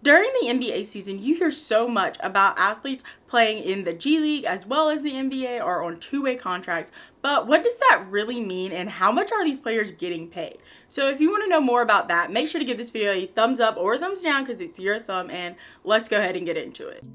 During the NBA season, you hear so much about athletes playing in the G League as well as the NBA or on two-way contracts, but what does that really mean and how much are these players getting paid? So if you want to know more about that, make sure to give this video a thumbs up or a thumbs down because it's your thumb, and let's go ahead and get into it.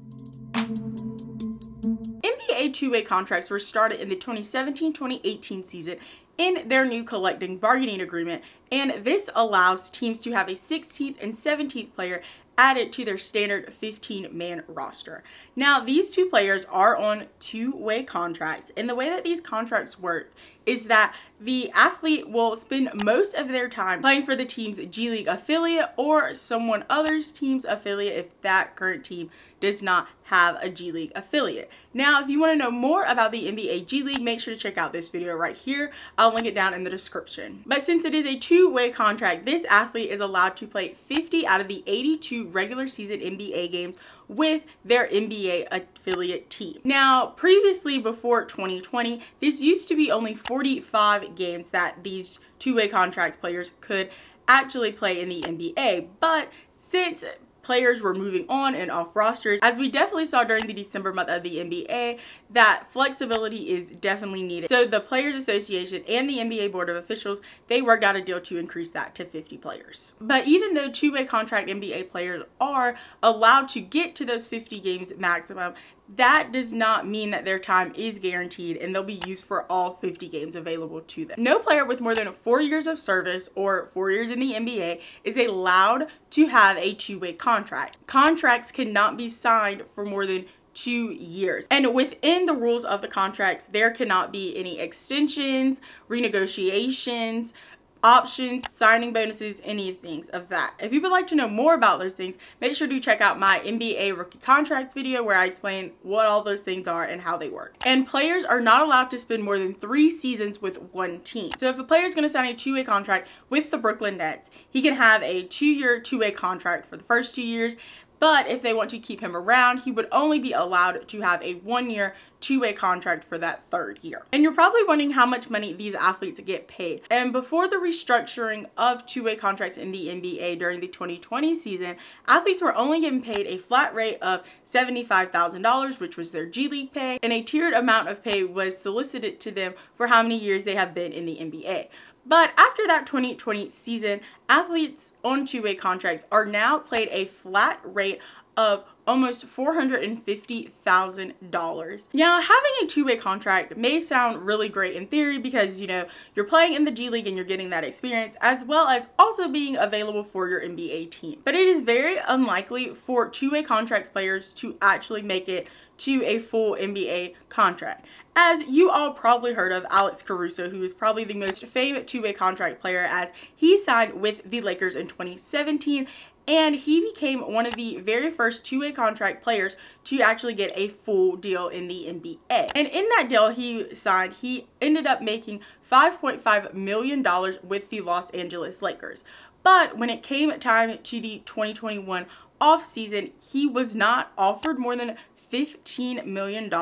NBA two-way contracts were started in the 2017-2018 season in their new collective bargaining agreement, and this allows teams to have a 16th and 17th player added to their standard 15-man roster. Now, these two players are on two-way contracts, and the way that these contracts work is that the athlete will spend most of their time playing for the team's G League affiliate or someone other's team's affiliate if that current team does not have a G League affiliate. Now, if you want to know more about the NBA G League, make sure to check out this video right here. I'll link it down in the description. But since it is a two-way contract, this athlete is allowed to play 50 out of the 82 regular season NBA games with their NBA affiliate team. Now, previously before 2020, this used to be only 45 games that these two-way contract players could actually play in the NBA, but since players were moving on and off rosters, as we definitely saw during the December month of the NBA, that flexibility is definitely needed. So the Players Association and the NBA Board of Officials, they worked out a deal to increase that to 50 players. But even though two-way contract NBA players are allowed to get to those 50 games maximum, that does not mean that their time is guaranteed and they'll be used for all 50 games available to them. No player with more than 4 years of service or 4 years in the NBA is allowed to have a two-way contract. Contracts cannot be signed for more than 2 years. And within the rules of the contracts, there cannot be any extensions, renegotiations, options, signing bonuses, any things of that. If you would like to know more about those things, make sure to check out my NBA rookie contracts video where I explain what all those things are and how they work. And players are not allowed to spend more than 3 seasons with one team. So if a player is going to sign a two-way contract with the Brooklyn Nets, he can have a 2-year two-way contract for the first 2 years. But if they want to keep him around, he would only be allowed to have a 1-year two-way contract for that 3rd year. And you're probably wondering how much money these athletes get paid. And before the restructuring of two-way contracts in the NBA during the 2020 season, athletes were only getting paid a flat rate of $75,000, which was their G League pay, and a tiered amount of pay was solicited to them for how many years they have been in the NBA. But after that 2020 season, athletes on two-way contracts are now paid a flat rate of almost $450,000. Now, having a two-way contract may sound really great in theory because, you know, you're playing in the G League and you're getting that experience as well as also being available for your NBA team. But it is very unlikely for two-way contracts players to actually make it to a full NBA contract. As you all probably heard of Alex Caruso, who is probably the most famous two-way contract player, as he signed with the Lakers in 2017, and he became one of the very first two-way contract players to actually get a full deal in the NBA. And in that deal he signed, he ended up making $5.5 million with the Los Angeles Lakers. But when it came time to the 2021 offseason, he was not offered more than $15 million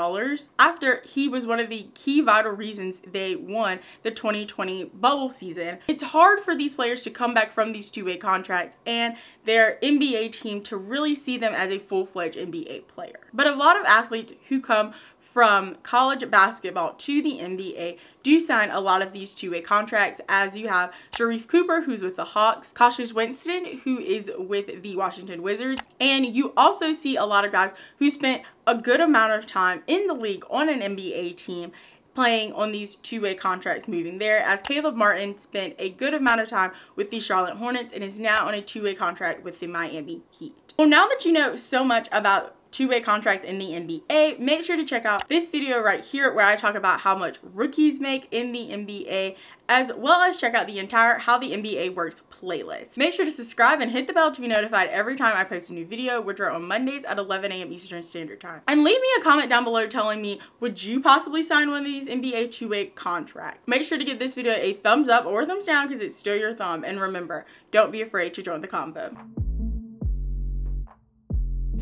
after he was one of the key vital reasons they won the 2020 bubble season. It's hard for these players to come back from these two-way contracts and their NBA team to really see them as a full-fledged NBA player. But a lot of athletes who come from college basketball to the NBA do sign a lot of these two-way contracts, as you have Sharife Cooper, who's with the Hawks, Cassius Winston, who is with the Washington Wizards, and you also see a lot of guys who spent a good amount of time in the league on an NBA team playing on these two-way contracts moving there, as Caleb Martin spent a good amount of time with the Charlotte Hornets and is now on a two-way contract with the Miami Heat. Well, now that you know so much about two-way contracts in the NBA, make sure to check out this video right here where I talk about how much rookies make in the NBA, as well as check out the entire How the NBA Works playlist. Make sure to subscribe and hit the bell to be notified every time I post a new video, which are on Mondays at 11 a.m. Eastern Standard Time. And leave me a comment down below telling me, would you possibly sign one of these NBA two-way contracts? Make sure to give this video a thumbs up or a thumbs down because it's still your thumb. And remember, don't be afraid to join the convo.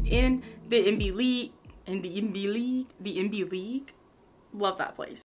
In the NBA League, love that place.